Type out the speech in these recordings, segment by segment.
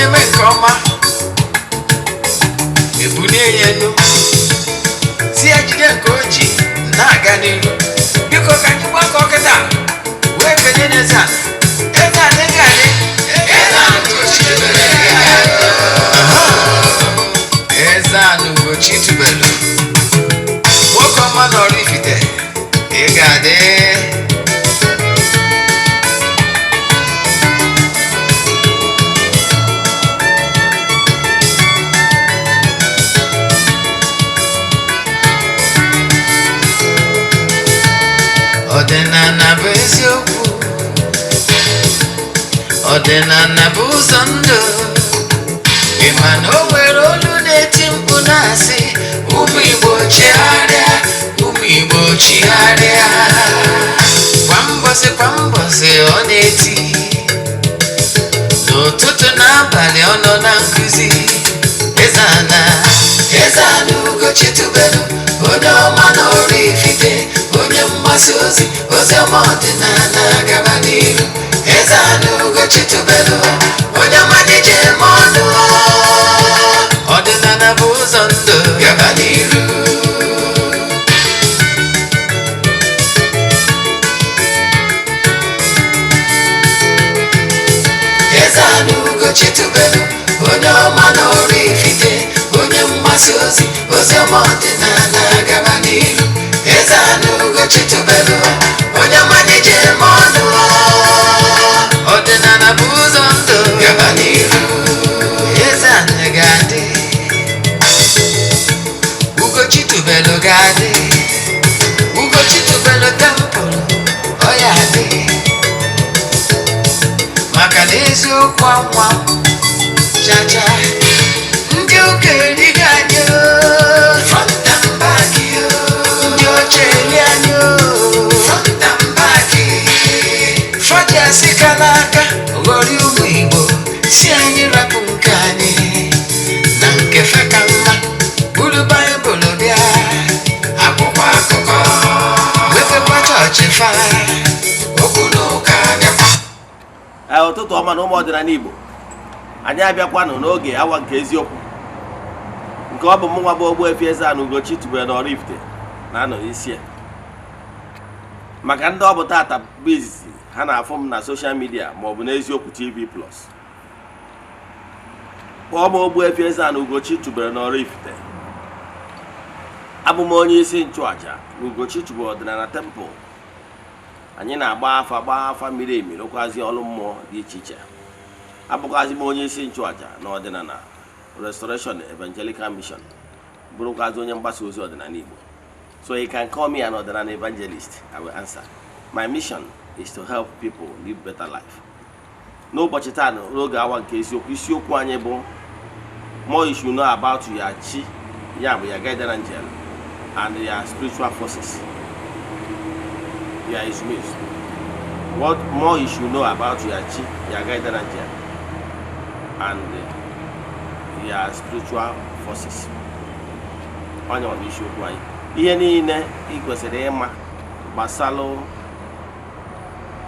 na-eme nke ọma ebunye ya elu si ya jide nke o ji na-aga n'ihu biko ka anyị gbakọ kịta wee kenye n'Eze-Ana Eze-Ana ị ga-adị Eze-Ana ugochitubelu nwoke ọma na oraifite ị ga-adị ọdịnala bụ eziokwu ọdịnala bụ ụzọ ndụ ịma na o nwere olu na-eti mkpu na-asị ụmụ Igbo chigharịa ụmụ Igbo chigharịa kwa mbọsị ọ na-eti n'ụtụtụ n'abalị ọ nọ na nkuzi Eze-Ana ugochitubelu onye ọma na oraifite onye mgbasa ozi ọma ọdịnala gaba n'iru Eze-Ana ugochitubelu onye ọma dije eme ọnụ ọdịnala bụ ụzọ ndụ gaba n'iru Eze-Ana ugochitubelu onye ọma na oraifite onye mgbasa ozi ọma ọdịnala gaba n'iru Eze-Ana ugochitubelu onye ọma dije eme ọnụ ọdịnala bụ ụzọ ndụ gaba n'iru Eze-Ana ga-adị ugochitubelu ga-adị ugochitubelu tempụl ọ ya adị maka na eziokwu anwa chacha ndị okenye ga-adị front and back ndị ochie eli anyị front and back fọdụ asị ka n'aka ghọrọ ụmụ Igbo si anyị rapụ nke anyị na nke fe ka mma buru Baịbụl bịa akwụkwọ akụkọ wepekwa chọọchị fa okwu n'ụka bịakwa ụtụtụ ọma na ụmụ ọdịnala Igbo anyị abịakwanụ n'oge awa nke eziokwu nke ọ bụ mụnwa bụ Ogbuefi Eze-Ana ugochitubelu na oraifite na-anọ n'isi ya maka ndị ọ bụ tata bụ izizi ha na-afụ m na soshal midia maọbụ n'eziokwu TV+. Kpọọ m Ogbuefi Eze-Ana ugochitubelu na oraifite abụ m onye isi nchụaja na ugochitubelu ọdịnala tempụl anyị na-agba afa miri emi rụkwazi ọrụ mmụọ dị iche iche abụkwazi m onye isi nchụaja na ọdịnala Restoration Evangelical Mission bụrụkwazi onye mgbasa ozi ọdịnala Igbo. So you can call me an ọdịnala evangelist. I will answer. My mission is to help people live better life. N'ụbọchị taa n'oge awa nke eziokwu isiokwu anyị bụ more you should know about your chi ya bụ your guardian angel and your spiritual forces. Yeah, it's me. What more you should know about your chi, your guardian angel and your spiritual forces. Onye ọ bụ isiokwu anyị. Ihe niile ị kwesịrị ịma gbasalụ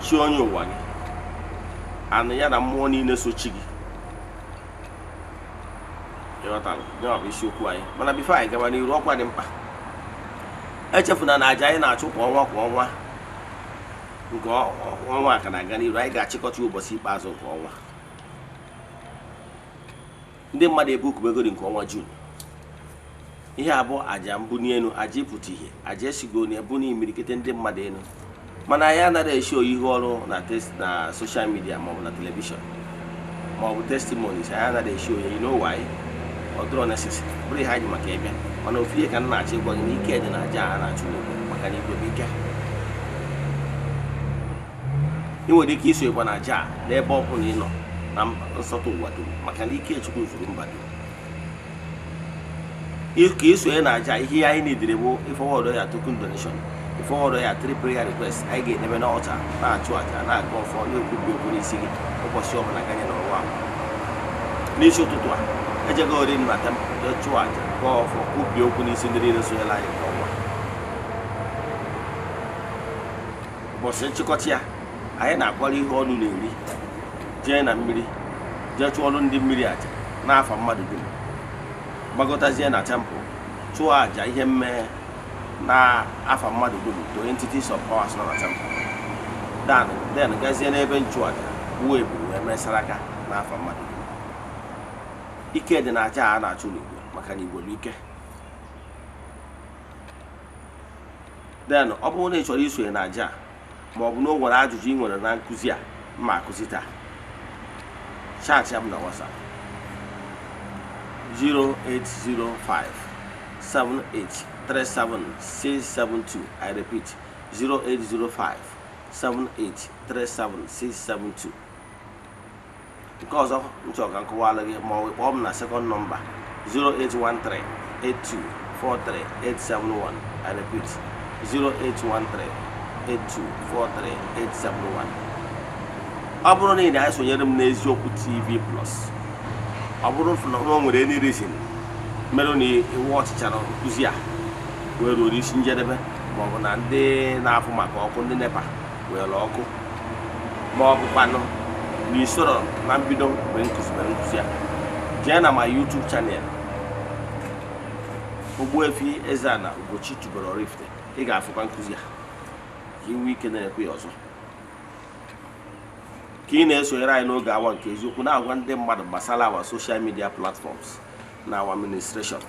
chi onye ụwa gị and ya na mmụọ niile so chi gị. Ịghọtara? Ya ọ bụ isiokwu anyị. Mana bifo anyị gaba n'iru ọkwa dị mkpa. Echefuna na aja anyị na-achụ kwa ọnwa nke ọnwa aka na-aga n'iru anyị ga-achịkọta ụbọchị ikpeazụ nke ọnwa. Ndị mmadụ ebukubegori nke ọnwa Jun. Ihe abụọ aja mbuni enu, aja ịpụta ihe, aja esigo na ebuni imirikite ndị mmadụ enu. Mana anyị anaghị esho ihe ọrụ na social media maọbụ na telivishọn maọbụ testimonies, anyị anaghị esho ya. You know why? Ọ dịrọ necessary. Bụrụ ihe anyị maka ịbịa. Mana ofu ihe ka m na-achọ ịgwa gị na ike dị na aja a na-achụ n'ugwu maka na igwe bụ ike. Ị nwere ike isonyekwa na aja n'ebe ọ bụla ị nọ na nsọtụ ụwa dum maka na ike Chukwu zuru mba dum. Ka isonye na aja ihe anyị na-edere bụ ịfọwọdụ ya token donation, ịfọwọdụ ya 3 prayer request anyị ga-edebe n'ọta na-achụ aja na-aga ọfọ na-ekwubi okwu n'isi gị ụbọchị ọbụla ganye n'ọnwa ahụ. N'isi ụtụtụ a ejego ori na tempụl chụọ aja gụọ ọfọ kwubie okwu n'isi ndị niile sonyela anyị nke ọnwa. Ụbọchị nchịkọta ya anyị na-akwara ihe ọnụ na-eri jee na mmiri jee chụọlụ ndị mmiri aja n'afa mmadụ dum gbagotazie na temple chụọ aja ihe mmehie na afa mmadụ dum to entities of powers nọ na temple then gazie n'ebe nchụaja wuo eburu wee mesara aka n'afa mmadụ dum. Ike dị na aja a na-achụ n'igwe maka na igwe bụ ike. Then ọ bụrụ na ị chọrọ isonye na aja ma ọ bụ na o nwere ajụjụ ị nwere na nkụzi a mma akụzi taa, chat ya m na WhatsApp 08057837672. I repeat 08057837672. Nke ọzọ m chọrọ ka m kọwalụ gị ma ọ kpọọ m na second number 08138243871. I repeat 08138243871. ọ bụrụ na ị na-esonyere m n'eziokwu TV Plus, ọ bụrụ na o nwere any reason mere na iwu ọchịchara nkụzi a wee ruo isi njedebe, ma ọ bụ na ndị na-afụ maka ọkụ ndị NEPA were ọkụ, ma ọ bụkwanụ na isoro na mbido mgbe nkụzi a, jee na ma YouTube channel Ogbuefi Eze-Ana ugochitubelu oraifite. Ị ga-afụkwa nkụzi a ka inwe ike na-ekwe ya ọzọ, ka ị na-esonyere anyị n'oge awa nke eziokwu, na-agwa ndị mmadụ gbasara awa social media platforms na awa administration.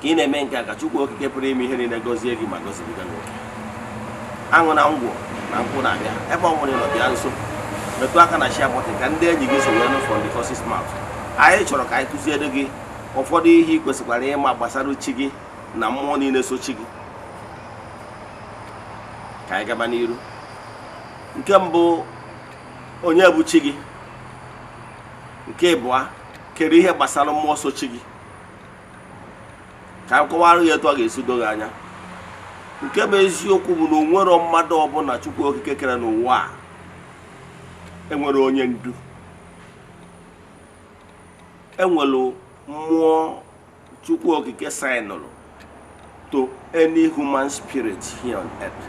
Ka ị na-eme nke a ka Chukwu okike pụrụ ime ihe niile gọzie gị ma gọzibiga gị oke. Aṅụ na ngwọ na nkwụ na-abịa ebe ọ nwere nọ bịa nso, metụ aka na share button ka ndị enyi gị sonyere from the horse's mouth. Anyị chọrọ ka anyị kụziere gị ụfọdụ ihe ị kwesịkwara ịma gbasara chi gị na mmụọ niile so chi gị. Ka anyị gaba n'iru. Nke mbụ, onye bụ chi gị. Nke abụọ, kedu ihe gbasara mmụọ so chi gị. Ka m kọwara ya etu ọ ga-esi doo gị anya. Nke bụ eziokwu bụ na o nwere mmadụ ọbụla Chukwu okike kere n'ụwa a enwere onye ndu. Enwere mmụọ Chukwu okike signalụ to any human spirit here on earth.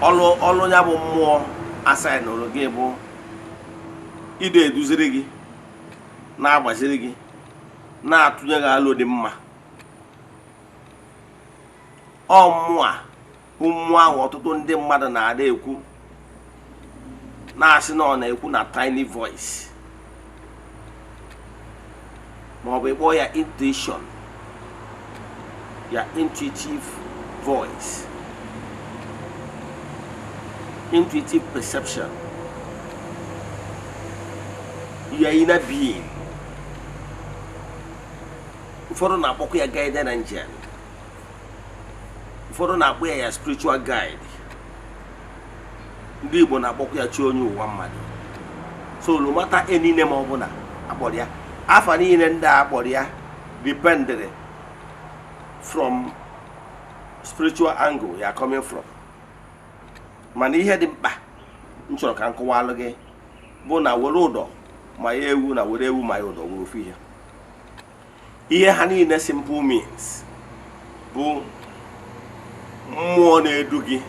Ọlụ ya bụ mmụọ asignalụ gị bụ ide eduziri gị, na-agbaziri gị, na-atụnye gị alụ dị mma. Ọ mmụọ a bụ mmụọ ahụ ọtụtụ ndị mmadụ na-ada ekwu, na-asị na ọ na-ekwu na tiny voice, ma ọ bụ ịkpọ ya intuition, ya intuitive voice, intuitive perception, your inner being. Ụfọdụ na-akpọkwa ya guardian angel, ụfọdụ na-akpọ ya spiritual guide, ndị Igbo na-akpọkwa ya chi onye ụwa mmadụ. So no matter any name ọbụla akpọrọ ya, afa niile ndị a akpọrọ ya depended from spiritual angle ya coming from. Mana ihe dị mkpa m chọrọ ka m kọwalụ gị bụ na were ụdọ ma ya ewu na were ewu ma ya ụdọ were ofu ihe. Ihe ha niile simple means bụ mmụọ na-edu gị,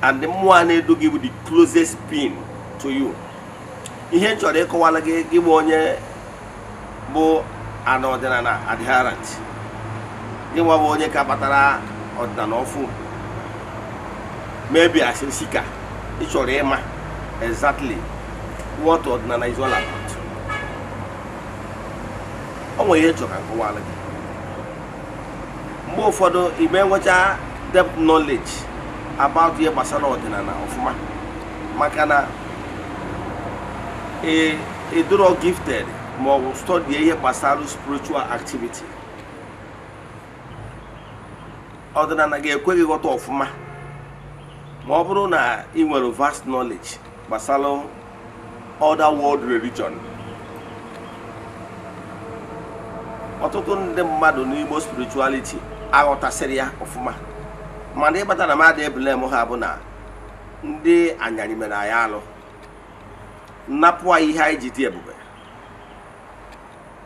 and mmụọ na-edu gị bụ the closest being to you. Ihe m chọrọ ịkọwalụ gị gị bụ onye bụ ana ọdịnala adherent, gị nwa bụ onye ka batara ọdịnala ọfụ, maybe as a seeker, ị chọrọ ịma exactly what ọdịnala is all about. O nwere ihe chọrọ ka nkọwalụ gị. Mgbe ụfọdụ ime enwecha depth knowledge about ihe gbasara ọdịnala ọfụma, maka na ịdịrọ gifted ma ọ bụ study ihe gbasara spiritual activity. Ọdịnala ga-ekwe gị ghọta ọfụma ma ọ bụrụ na ị nwere vast knowledge gbasara other world religion. Ọtụtụ ndị mmadụ n'Igbo spirituality aghọtasịrị ya ọfụma, mana ịbata na mmadụ eblem ha bụ na ndị anyarị mere anyị alụ, nnapụ anyị ihe anyị ji dị ebube,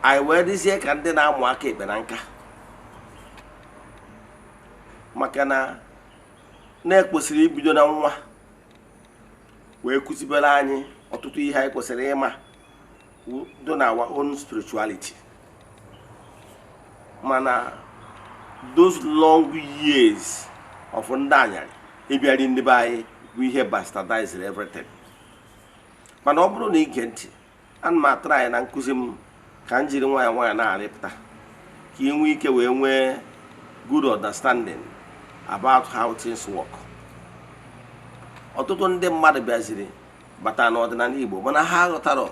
anyị wee dịzie ka ndị na-amụ aka ekpe na nka. Maka na-ekwesịrị ibido na nwa wee kụzibere anyị ọtụtụ ihe anyị kwesịrị ịma do na our own spirituality. Mana those long years of ndị anyarị ịbịarị ndị be anyị bụ ihe bastardized everything. Mana ọ bụrụ na ige ntị, ana m atụrụ anyị na nkụzi m ka m jiri nwayọ nwayọ na-arịpụta ka ị nwee ike wee nwee good understanding about how things work. Ọtụtụ ndị mmadụ bịaziri bata n'ọdịnala Igbo mana ha aghọtara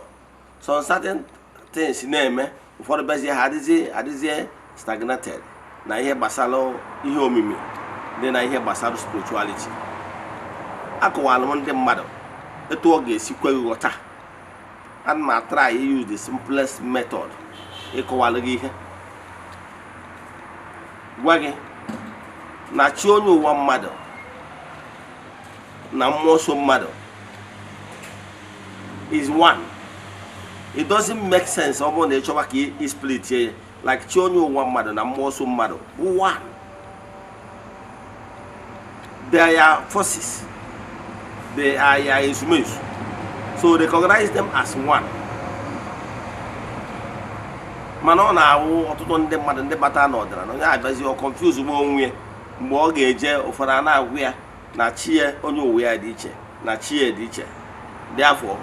some certain things na-eme. Ụfọdụ bịazie ha adịzie stagnated na ihe gbasara ihe omimi dị na ihe gbasara spirituality. Akọwalụ m ndị mmadụ etu ọ ga-esi kwe ghọta. Ana m try use the simplest method ịkọwalụ gị ihe. Gwa gị na chi onye ụwa mmadụ na mmụọ nsọ mmadụ is one. It doesn't make sense ọ bụrụ na ịchọba ka ị split ya like chi onye ụwa mmadụ na mmụọ nsọ mmadụ bụ one. They are forces. They are instruments. So recognize them as one. Mana ọ na-awụ ọtụtụ ndị mmadụ ndị bata n'ọdịnala onye abịazi ọ confuse m onwe mgbe ọ ga-eje ụfọdụ a na-agwụ ya na chi ya onye ụwa ya dị iche na chi ya dị iche. Therefore,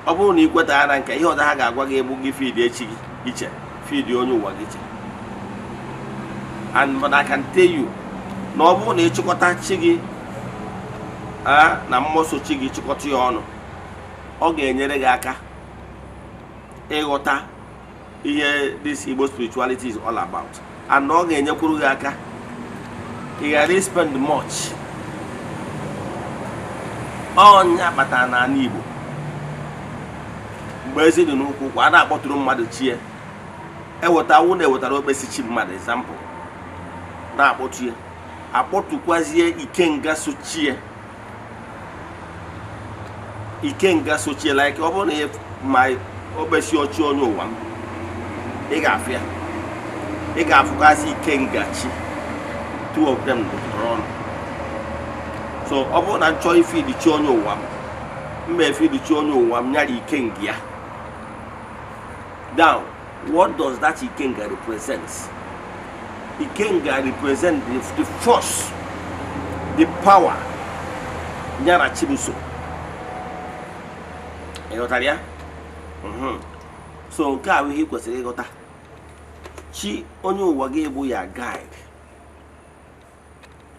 ọ bụrụ na ị kweta na nke ihe ọzọ ha ga-agwa gị egbu gị feed echi gị iche feed onye ụwa gị iche. And but I can tell you na ọ bụrụ na ịchịkọta chi gị na mmụọ chi gị chịkọta ya ọnụ, ọ ga-enyere gị aka ịghọta ihe this Igbo spirituality is all about. And ọ ga-enyekwuru gị aka ị ghara spend much. Ọnya kpatara n'ala Igbo mgbe ezi dị n'ụkwụ kwa a na-akpọtụrụ mmadụ chie ewetawu na ewetara okpesi chi mmadụ example na-akpọtụ ya akpọtụkwazie ikenga sochie like ọ bụrụ na ma okpesi ọchị onye ụwa m ị ga-afụ ya ị ga-afụkasị ikenga chi two of them dọrọ ọnụ. So ọ bụrụ na nchọ ifidi chi onye ụwa m mma efidi chi onye ụwa m nyara ikenga ya. Now, what does that ikenga represent? Ikenga represent the force, the power nyara chibuso. Ịghọtara ya? So nke a bụ ihe kwesịrị ịghọta. Chi onye ụwa gị bụ ya guide.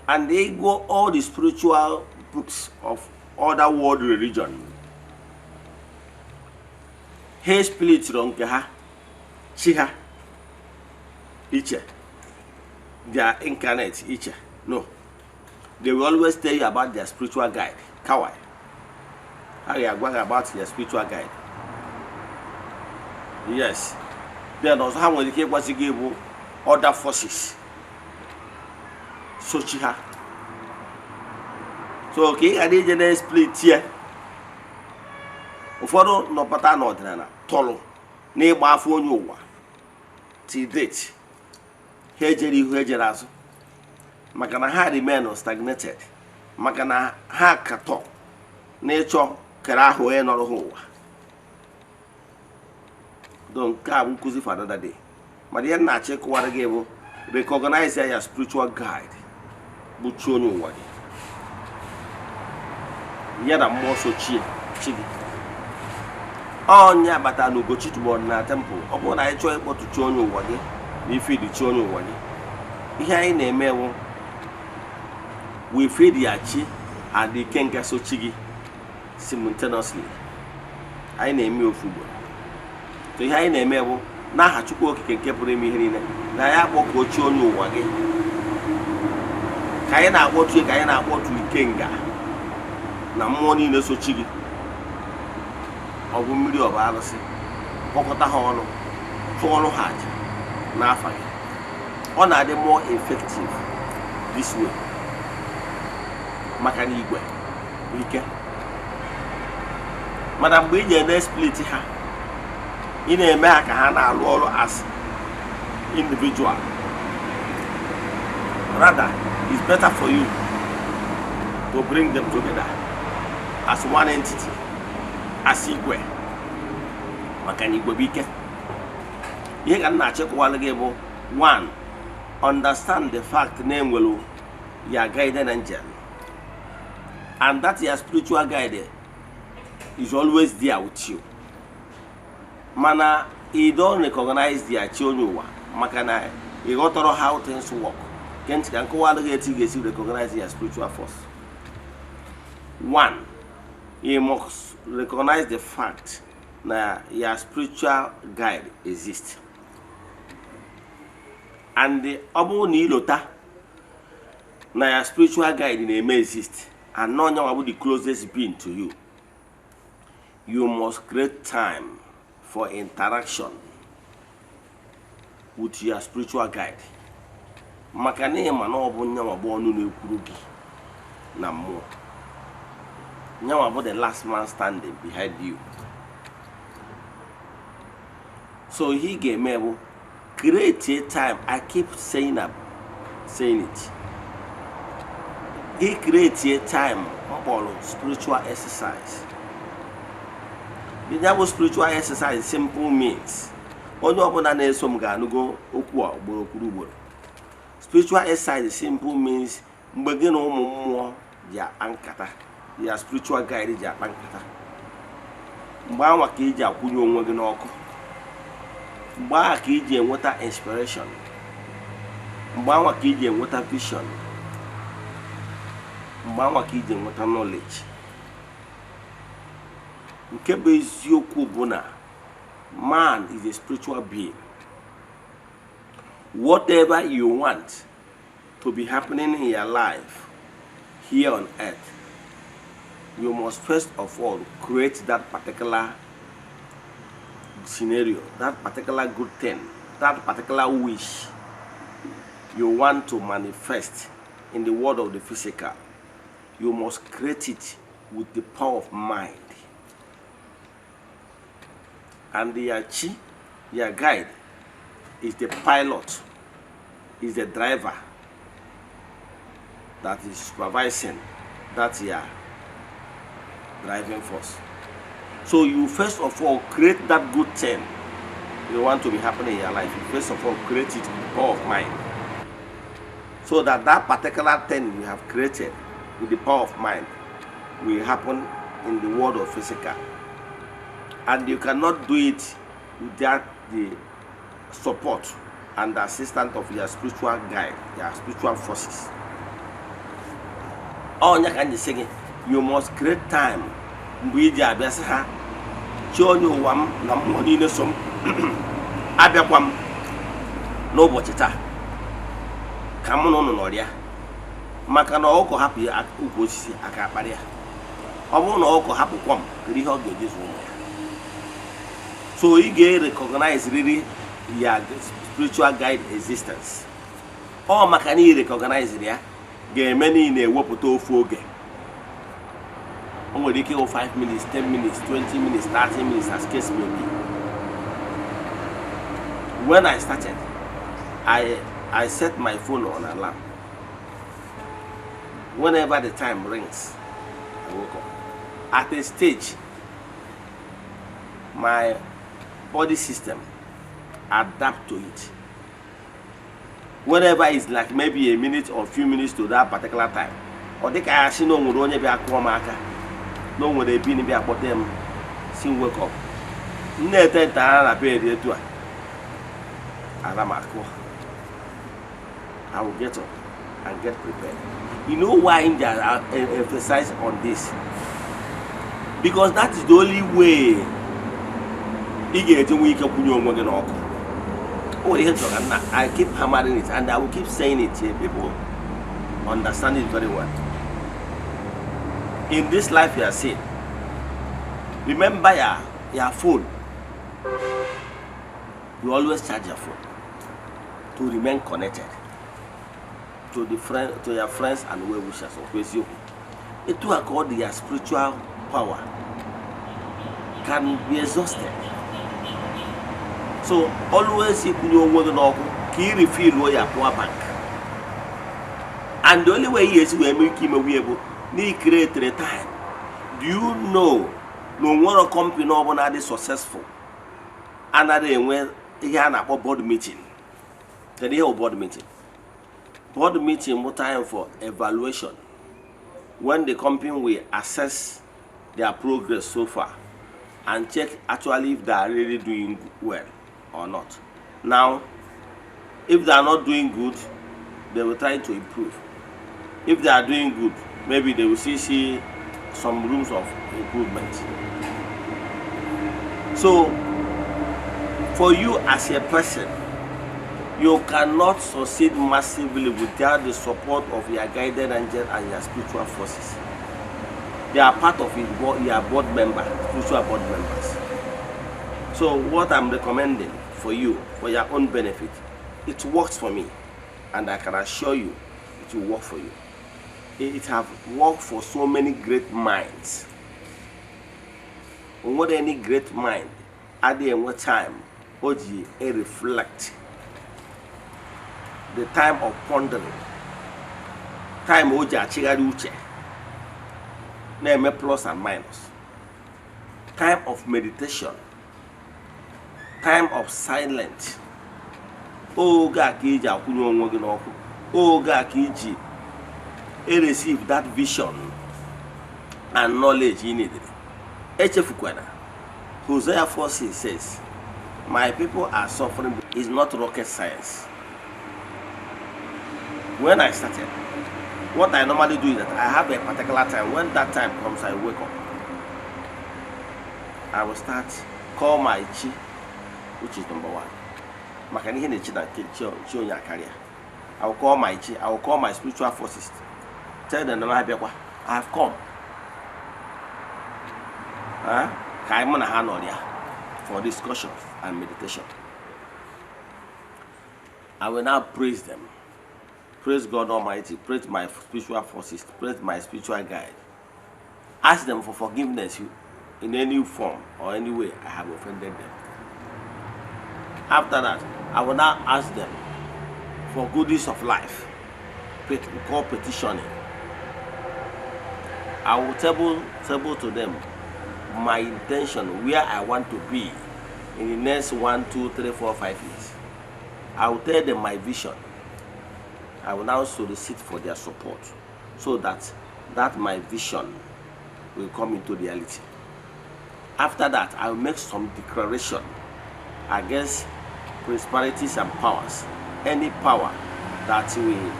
And they go all the spiritual books of other world religion. He split nke ha, chi ha, iche. They are incarnate, iche. No. They will always tell you about their spiritual guide. Kawai. How you are going about their spiritual guide. Yes. Then also how when they was give other forces. So chi ha. So okay, I did the split here. Ụfọdụ nọpụta n'ọdịnala tọrọ n'ịgba afọ onye ụwa till date ha ejere ihu ejere azụ maka na ha remain stagnated maka na ha katọ n'ịchọ kere ahụ onye nọrọ ha ụwa. Don nke a bụ nkụzi for another day. Mana ihe na-achọ ịkọwara gị bụ recognize ya spiritual guide bụ chi onye ụwa gị ya na mmụọ so chi gị. Ọnya bata na ugochitubelu na temple. Ọ bụrụ na anyị chọọ ịkpọtụ chi onye ụwa gị na ifeedi chi onye ụwa gị, ihe anyị na-eme bụ we feed ya chi and the ikenga so chi gị simultaneously. Anyị na-eme ofu ugboro. So ihe anyị na-eme bụ n'aha Chukwu okike nke pụrụ ime ihe niile na ya akpọkọ chi onye ụwa gị ka anyị na-akpọtụ ka anyị na-akpọtụ ikenga na mmụọ niile so chi gị. Ọ bụ mmiri ọba arụsị kpọkọta ha ọnụ tụọ ọnụ ha aja n'afa gị. Ọ na-adị more effective this way maka na igwe ike. Mana mgbe ị na-eme split ha ị na-eme ha ka ha na-alụ ọrụ as individual. Rather, it's better for you to bring them together as one entity asị igwe maka na igwe bụ ike. Ihe ka m na-achịkwala gị bụ 1. Understand the fact na enwelu your guardian angel, and that your spiritual guide is always there with you. Mana you don't recognize their children maka na you got to know how things work. Can't recognize your spiritual force. 1. You must recognize the fact that your spiritual guide exists. And the obu ni lota na your spiritual guide may exist, and none of the closest being to you. You must create time for interaction with your spiritual guide. Makane manobu nyamabu onu n'ekurugi na mmụọ. Nyamabu the last man standing behind you. So he gave me create a time. I keep saying it. He creates a time for spiritual exercise. The double spiritual exercise simple means only upon an some go okwu. Spiritual exercise simple means begin more ya ankata. Your spiritual guide is your ankata. Mbawa kiji akunyo onwe gị n'ọkụ. Mbawa kiji enweta inspiration. Mbawa kiji enweta vision. Mbawa kiji enweta knowledge. Nke bụ eziokwu bụ na man is a spiritual being. Whatever you want to be happening in your life here on earth, you must first of all create that particular scenario, that particular good thing, that particular wish you want to manifest in the world of the physical. You must create it with the power of mind. And your chi, your guide, is the pilot, is the driver that is supervising that your driving force. So you first of all create that good thing you want to be happening in your life. You first of all create it with the power of mind. So that that particular thing you have created with the power of mind will happen in the world of physical. And you cannot do it without the support and the assistance of your spiritual guide, your spiritual forces. Oh, you must create time. We just have shown one money in some Abiaquam no bochita. Come on, Noria. Macano oko happy at Ugosi Akaparia. I won't oko happy quam, Rihog this woman. So he get recognize really your spiritual guide existence. All Macani recognize it, get many in a wapoto foge. Only 5 minutes, 10 minutes, 20 minutes, 30 minutes, as case may be. When I started, I set my phone on alarm. Whenever the time rings, I woke up. At a stage, my body system adapt to it. Whenever it's like maybe a minute or few minutes to that particular time, or they can see no more be a marker, no one they been about them, sing wake up. Never I will get up and get prepared. You know why India emphasize on this? Because that is the only way. I keep hammering it and I will keep saying it here. People understand it very well. In this life you are seeing, remember your phone. You always charge your phone to remain connected to your friends and well wishers. It will called your spiritual power can be exhausted. So always you can refill your power bank. And the only way is to make him able to create a time. Do you know No one company no one is successful. Another when he had a board meeting. Then he board meeting. Board meeting more time for evaluation. When the company will assess their progress so far and check actually if they are really doing well or not. Now, if they are not doing good, they will try to improve. If they are doing good, maybe they will see some rooms of improvement. So, for you as a person, you cannot succeed massively without the support of your guided angel and your spiritual forces. They are part of your board members, spiritual board members. So what I'm recommending for you, for your own benefit, it works for me, and I can assure you it will work for you. It has worked for so many great minds. What any great mind at the end time, Oji, reflect. The time of pondering, time Oji achigari uche, na-eme plus and minus, time of meditation, time of silence. Oge a ka iji akwụnye onwe gị n'ọkụ, oge a ka iji receive that vision and knowledge you needed. Echefukwana, Hosea 4:6 says, my people are suffering. It's not rocket science. When I started, what I normally do is that I have a particular time. When that time comes, I wake up. I will start, call my chi, which is number one. I will call my chi, I will call my spiritual forces. Tell them I have come. For discussion and meditation. I will now praise them. Praise God Almighty, praise my spiritual forces, praise my spiritual guide. Ask them for forgiveness in any form or any way I have offended them. After that, I will now ask them for goodies of life, we call petitioning. I will table to them my intention, where I want to be in the next 1, 2, 3, 4, 5 years. I will tell them my vision. I will now solicit for their support so that my vision will come into reality. After that, I will make some declaration against principalities and powers, any power that will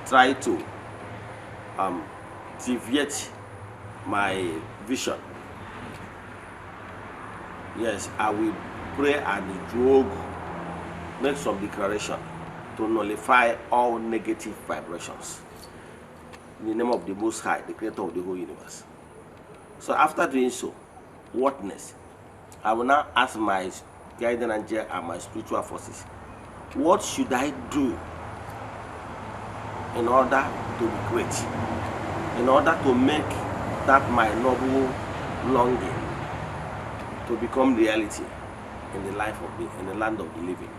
try to deviate my vision. Yes, I will pray and drug, make some declaration to nullify all negative vibrations in the name of the Most High, the Creator of the whole universe. So after doing so, whatness, I will now ask my guiding angel and my spiritual forces, what should I do in order to be great, in order to make that my noble longing to become reality in the life of me, in the land of the living.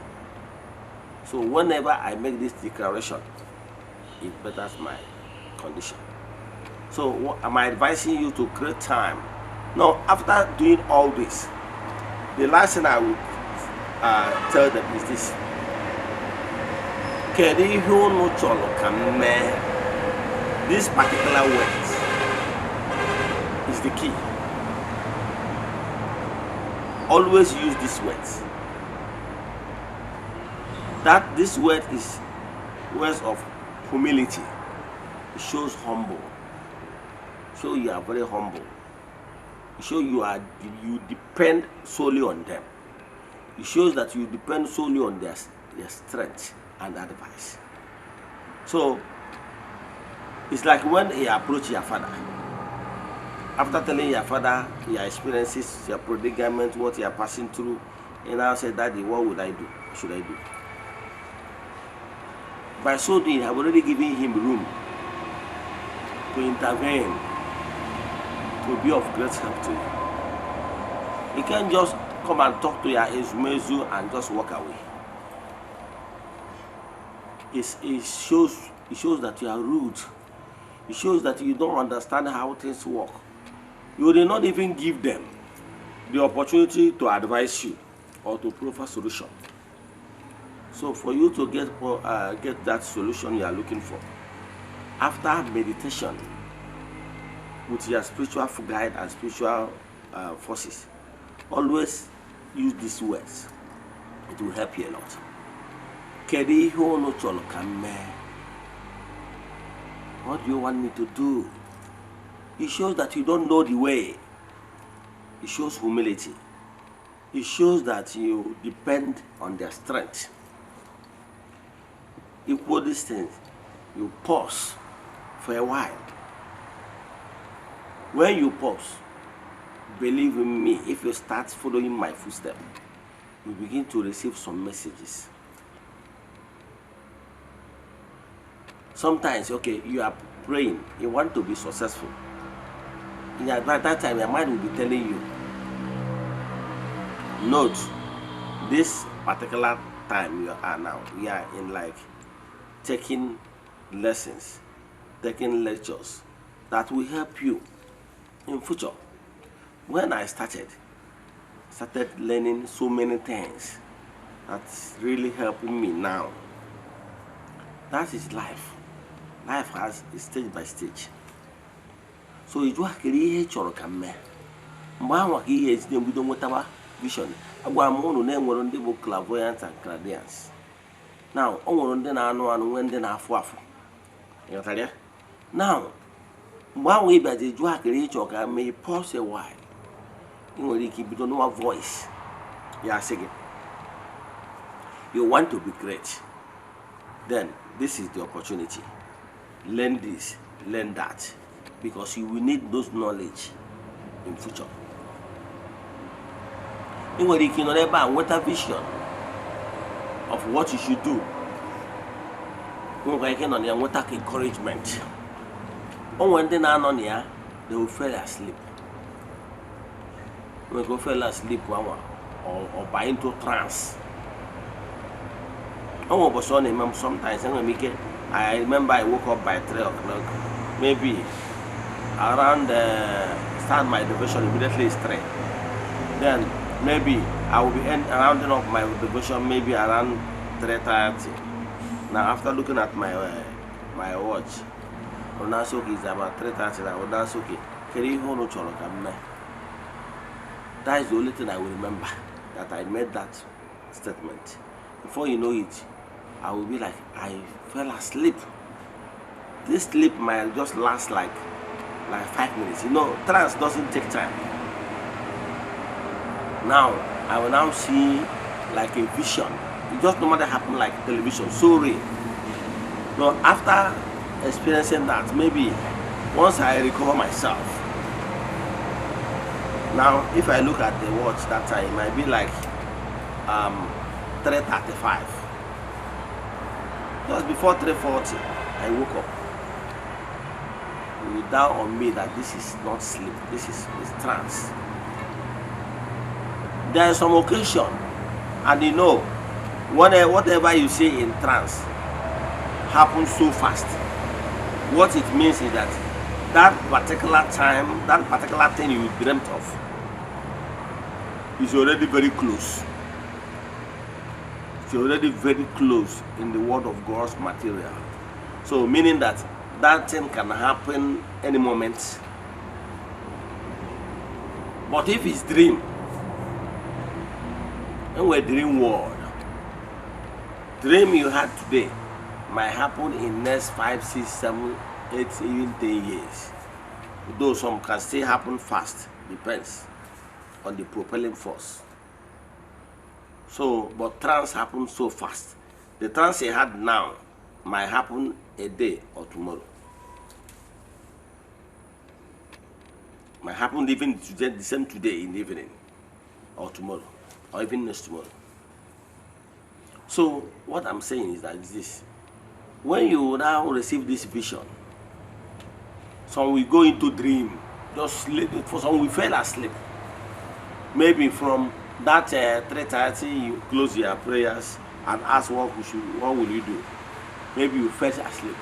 So whenever I make this declaration, it betters my condition. So am I advising you to create time? Now, after doing all this, the last thing I would tell them is this. This particular word is the key. Always use these words. That this word is words of humility. It shows humble. Show you are very humble. It shows you depend solely on them. It shows that you depend solely on their strength and advice. So it's like when you approach your father. After telling your father your experiences, your predicament, what you are passing through, and now say, Daddy, what would I do? What should I do? By so doing, I've already given him room to intervene, to be of great help to you. You can't just come and talk to your ezumezu and just walk away. It shows that you are rude. It shows that you don't understand how things work. You will not even give them the opportunity to advise you or to provide solution. So for you to get that solution you are looking for, after meditation with your spiritual guide and spiritual forces, always use these words. It will help you a lot. What do you want me to do? It shows that you don't know the way. It shows humility. It shows that you depend on their strength. Equal distance, you pause for a while. When you pause, believe in me, if you start following my footsteps, you begin to receive some messages. Sometimes, okay, you are praying, you want to be successful. At that time, your mind will be telling you, note, this particular time you are now, we are in like taking lessons, taking lectures that will help you in future. When I started learning so many things that's really helping me now. That is life. Life has stage by stage. So you just create your camera. Mwa ki is the widow whatever vision. Agwa mono name were on the book clairvoyance and clairvoyance. Now, on the no and when then half waffle. You know, now, one way by the drug create your camera may pause a while. You will keep it on no voice. You are saying you want to be great. Then this is the opportunity. Learn this, learn that, because you will need those knowledge in future. You will never what a vision of what you should do. You will what encouragement. Oh, when they are on here, they will fall asleep. When they fall asleep, or by into trance. Oh, but sometimes I remember I woke up by 3 o'clock, maybe around start my devotion immediately is 3. Then maybe I will be rounding up my devotion maybe around 3:30. Now after looking at my watch, Onasoki is about 3:30. Now Onasoki, that is the only thing I will remember, that I made that statement. Before you know it, I will be like, I fell asleep. This sleep might just last like 5 minutes. You know, trance doesn't take time. Now, I will now see like a vision. It just no matter happen like television, so real. Now, after experiencing that, maybe once I recover myself, now if I look at the watch that time, it might be like 3:35. Just before 3:40, I woke up. It will dawn on me that this is not sleep, this is trance. There is some occasion, and you know, whatever you see in trance happens so fast. What it means is that that particular time, that particular thing you dreamt of is already very close. It's already very close in the world of God's material. So meaning that that thing can happen any moment. But if it's dream, and we're dream world, dream you had today might happen in next 5, 6, 7, 8, even 10 years. Though some can still happen fast, depends on the propelling force. So, but trance happens so fast. The trance you had now might happen a day or tomorrow. Might happen even today, the same today in the evening, or tomorrow, or even next tomorrow. So, what I'm saying is that this: when you now receive this vision, some will go into dream, just sleep. For some will fall asleep. Maybe from that 3:30, you close your prayers and ask what will you do? Maybe you fell asleep.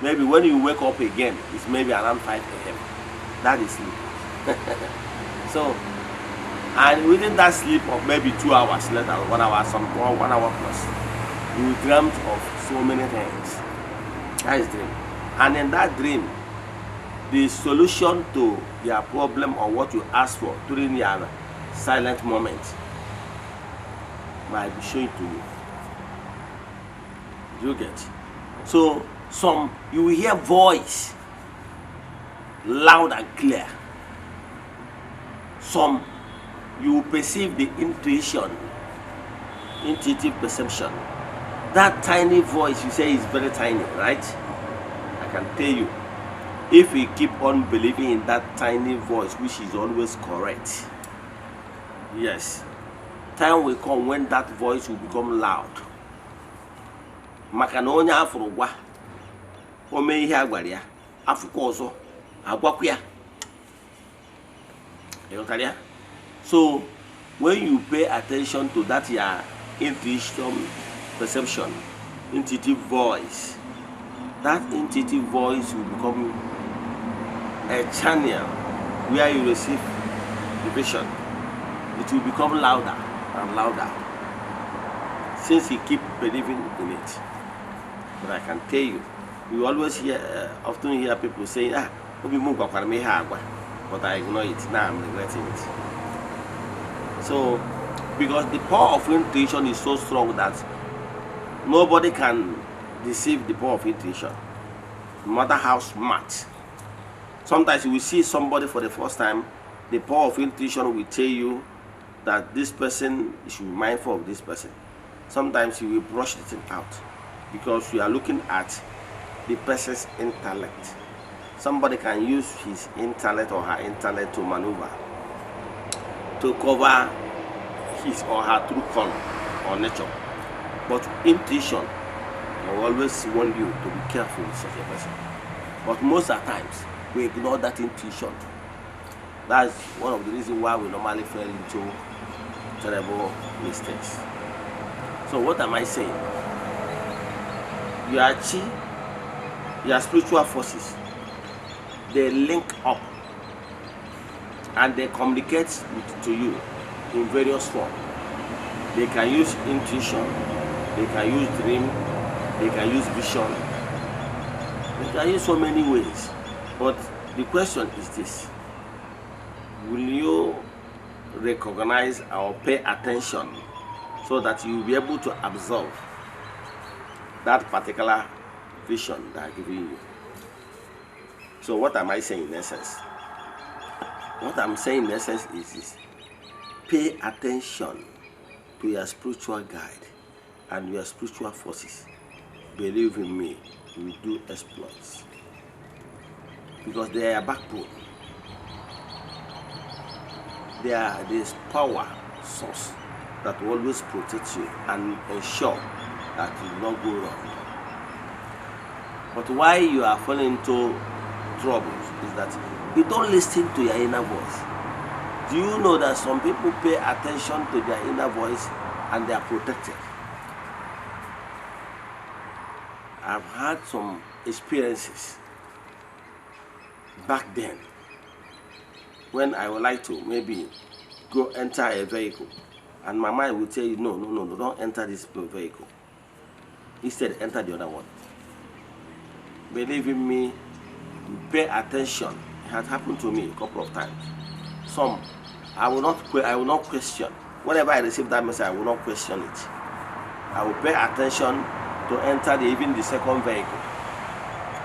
Maybe when you wake up again, it's maybe around 5 a.m. That is sleep. So, and within that sleep of maybe 2 hours later, 1 hour, or 1 hour plus, you dreamt of so many things. That is dream. And in that dream, the solution to your problem or what you ask for during your silent moment might be shown to you. You get? So you will hear voice loud and clear. Some you will perceive the intuitive perception. That tiny voice you say is very tiny, right? I can tell you, if we keep on believing in that tiny voice, which is always correct, yes, time will come when that voice will become loud. Maka na onye afụrụ gwa o mee ihe agwara ya, afụkwa ọzọ agwakwa ya. So when you pay attention to that your intuition perception, intuitive voice, that intuitive voice will become a channel where you receive the vision. It will become louder and louder since you keep believing in it. But I can tell you, you always often hear people saying, but I ignore it. Now I'm regretting it. So, because the power of intuition is so strong that nobody can deceive the power of intuition, no matter how smart. Sometimes you will see somebody for the first time, the power of intuition will tell you that this person, you should be mindful of this person. Sometimes you will brush the thing out because you are looking at the person's intellect. Somebody can use his intellect or her intellect to maneuver, to cover his or her true color or nature. But intuition will always warn you to be careful with such a person. But most of the times, we ignore that intuition. That's one of the reasons why we normally fall into terrible mistakes. So what am I saying? Your chi, your spiritual forces, they link up and they communicate to you in various forms. They can use intuition, they can use dream, they can use vision, they can use so many ways. But the question is this: will you recognize or pay attention so that you will be able to absorb that particular vision that I'm giving you? So what am I saying in essence? What I'm saying in essence is this: pay attention to your spiritual guide and your spiritual forces. Believe in me, you will do exploits. Because they are a backbone. They are this power source that will always protect you and ensure that you will not go wrong. But why you are falling into troubles is that you don't listen to your inner voice. Do you know that some people pay attention to their inner voice and they are protected? I've had some experiences back then when I would like to maybe go enter a vehicle and my mind will tell you, no, don't enter this vehicle. Instead, enter the other one. Believe in me, pay attention. It had happened to me a couple of times. Some, I will not question. Whenever I receive that message, I will not question it. I will pay attention to enter even the second vehicle.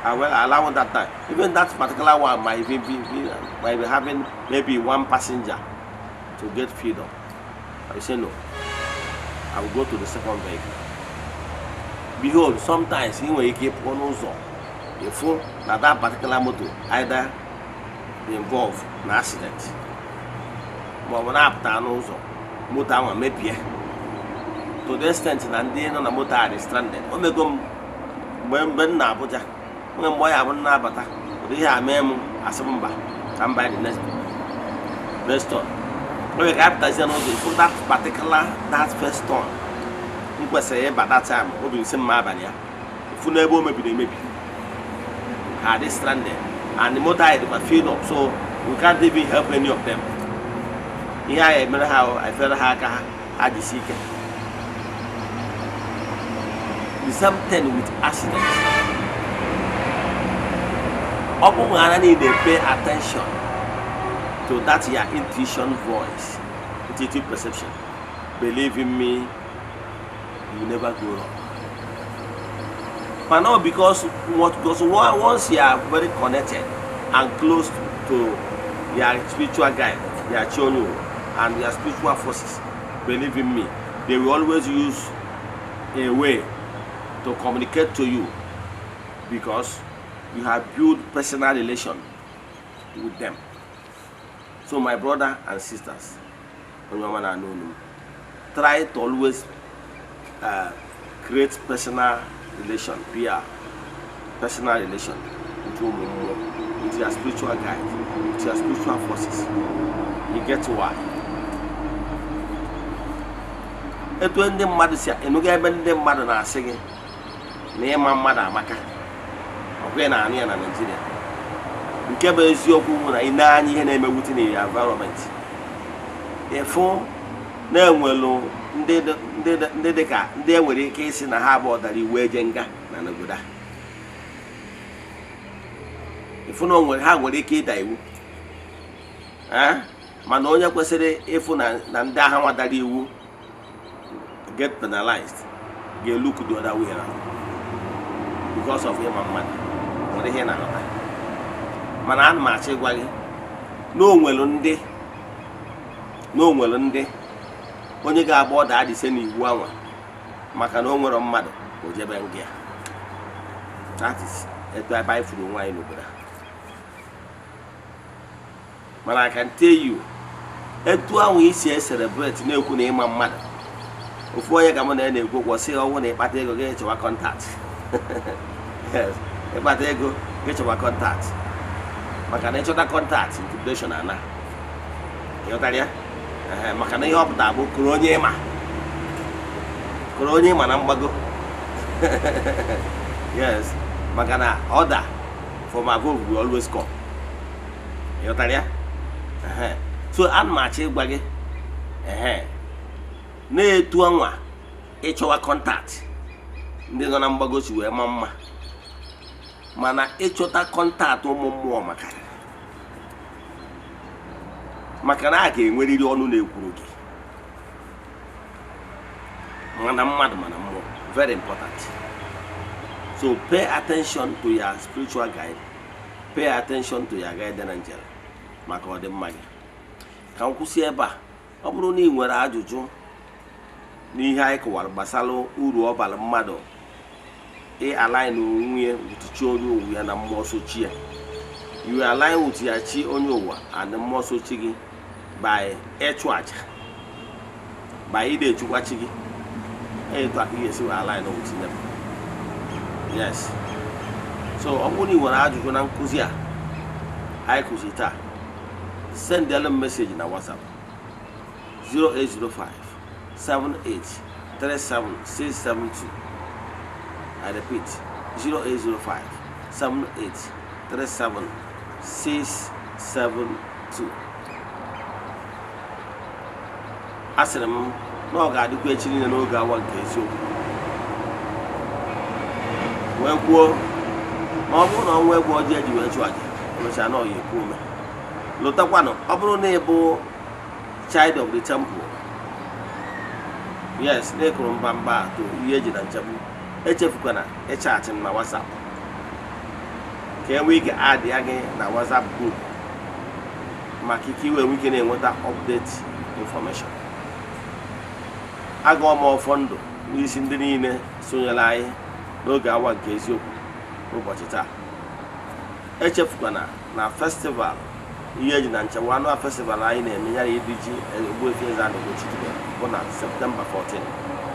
I will allow that time. Even that particular one might be having maybe one passenger to get filled up. I say no. I will go to the second vehicle. Behold, sometimes when you keep on also, before that particular motor either involved in an accident. But when I have done also, motor maybe to the extent that they on the motor is stranded. When they go when na Abuja, when boy I want na bata, they have mem asamba and by the next turn. When we have to for that particular first turn, we say by that time we be same mabania. If you maybe had it stranded and the motor had filled up, so We can't even help any of them. Here I remember how I felt how the sick. The same thing with accidents. Open need to pay attention to that your intuition voice, intuitive perception. Believe in me, you never go wrong. But not because once you are very connected and close to your spiritual guide, your chonu, and your spiritual forces, believe in me, they will always use a way to communicate to you because you have built personal relation with them. So my brother and sisters, try to always create personal relation, personal relation with your spiritual guide, with your spiritual forces. You get why? It when the mother say, and you get the mother na singing, name my mother Maka, when I'm in Nigeria. You keep a yoku in any name within the environment. Therefore, no well, they were a case in a harbor that you wear jenga and a good. If you know how will they kid you? Eh? Manoya was said if you and Dahama that you get penalized, you look the other way around because of him and mother. What the hell? Manan Mache Wally. No well on day. When you got aboard that is any one, Macano or mother or Jabangia. That is a buy for the wine over there. But I can tell you, at 2 hours, celebrate no good name and mother. Before you come on and go, was say, when a patego get your contact. Yes, a patego get your contact. Macanacho contact into Eze-Ana. You tell ya? Makana hop tabu Kuronyema Nambago. Yes, Makana order for my group will always come. You tell ya? So I'm matching baggy. Ne tuangwa echowa contact. Ndizo Nambago to mama. Mana echota contact omo makana. Makana ke nwere iri onu na-ekwuru gị. Mana mmadụ mana mmụọ, very important. So pay attention to your spiritual guide. Pay attention to your guardian angel. Maka ọ dị mma gị. Ka m kwụsị ebe a, ọ bụrụ na ị nwere ajụjụ n'ihe anyị kọwara gbasara uru ọ bara mmadụ align onwe with chi onye owu ya na mmụọ sochi ya. You align with your chi onye ụwa and mmụọ sochi gị by Echuaja, by Ide Chuachigi, yes, you align with them. Yes. So, only when I do Kuzia, I Kuzita, send them message in our WhatsApp 0805 78 37 672. I repeat 0805 78 37 672. Asịrị m na ọ ga-adịkwa echi niile n'oge awa nke eziokwu wee kwuo ma ọ bụrụ na ọnwa egwu ọjọọ eji wee chụọ aja emechaa na ọya ekwu ume lụtakwanụ ọ bụrụ na ịbụ child of the temple, yes, na ịkụrụ mba to ihe eji na nchegbu echefukwana ịchatị m na WhatsApp ka enwee ike add ya gị na WhatsApp group maka ike iwe nwike na-enweta update information. Agụọ m ọfọ ndụ n'isi ndị niile sonyere anyị n'oge awa nke eziokwu ụbọchị taa. Echefukwana na festival ihe eji na nchegbu anụ festival anyị na-eme ya na idiji Ogbuefi Eze-Ana ugochitubelu bụ na Septemba 14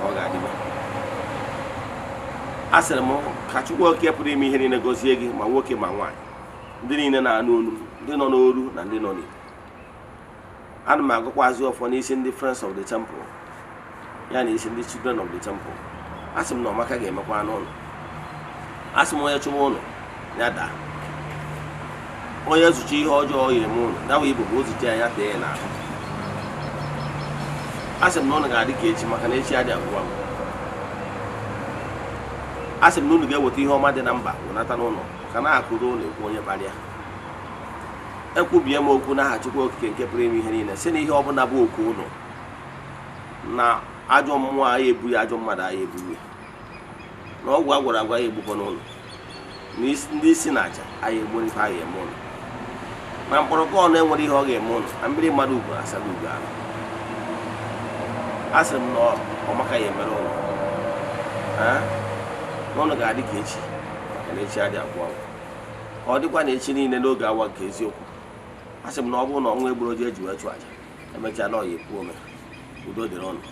ọ ga-adịbe. Asịrị m ka Chukwu oke pụrụ ime ihe niile gozie gị ma nwoke ma nwaanyị, ndị niile na-anụ olu, ndị nọ n'oru na ndị nọ n'Igbo. Ana m agụkwazi ọfọ n'isi ndị Friends of the Temple ya na isi ndị Children of the Temple. Asị m na ọmaka ga-emekwa n'ụlọ. Asị m onye chụwa ụlọ ya daa. onye zụcha ihe ọjọọ ya eme ụlọ dawa igbo bụ ozucha ya tee ya n'ahụ. Asị m na ụnụ ga-adị ka echi maka na echi adị agwụwa m. Asị m na ụnụ ga-eweta ihe ọma dị na mba wenata n'ụlọ maka na akụrụ ụlọ ekwu onye kparịa. Ekwubie m okwu n'aha Chukwu okike nke pụrụ ime ihe niile si na ihe ọbụla bụ okwu ụlọ na ajọ mmụọ anyị ebughị ajọ mmadụ anyị ebughị na ọgwụ a gwara agwa ya egbukọ n'ụlọ ndị isi na aja anyị egbu ife anyị eme ụlọ na mkpọrọkọ ọnụ enwere ihe ọ ga-eme ụlọ na mmiri mmadụ ugwu asala ugo ala. A sịrị m na ọmaka ya emere ụlọ n'ụlọ ga-adị ka echi maka na echi adị agwụ agwụ ka ọ dịkwa na echi niile n'oge awa nke eziokwu. A sị m na ọ bụrụ na ọnwa egburu oji eji wee chụ aja emechaa na ọ ya ekwu ome udo dịrị ọnụ.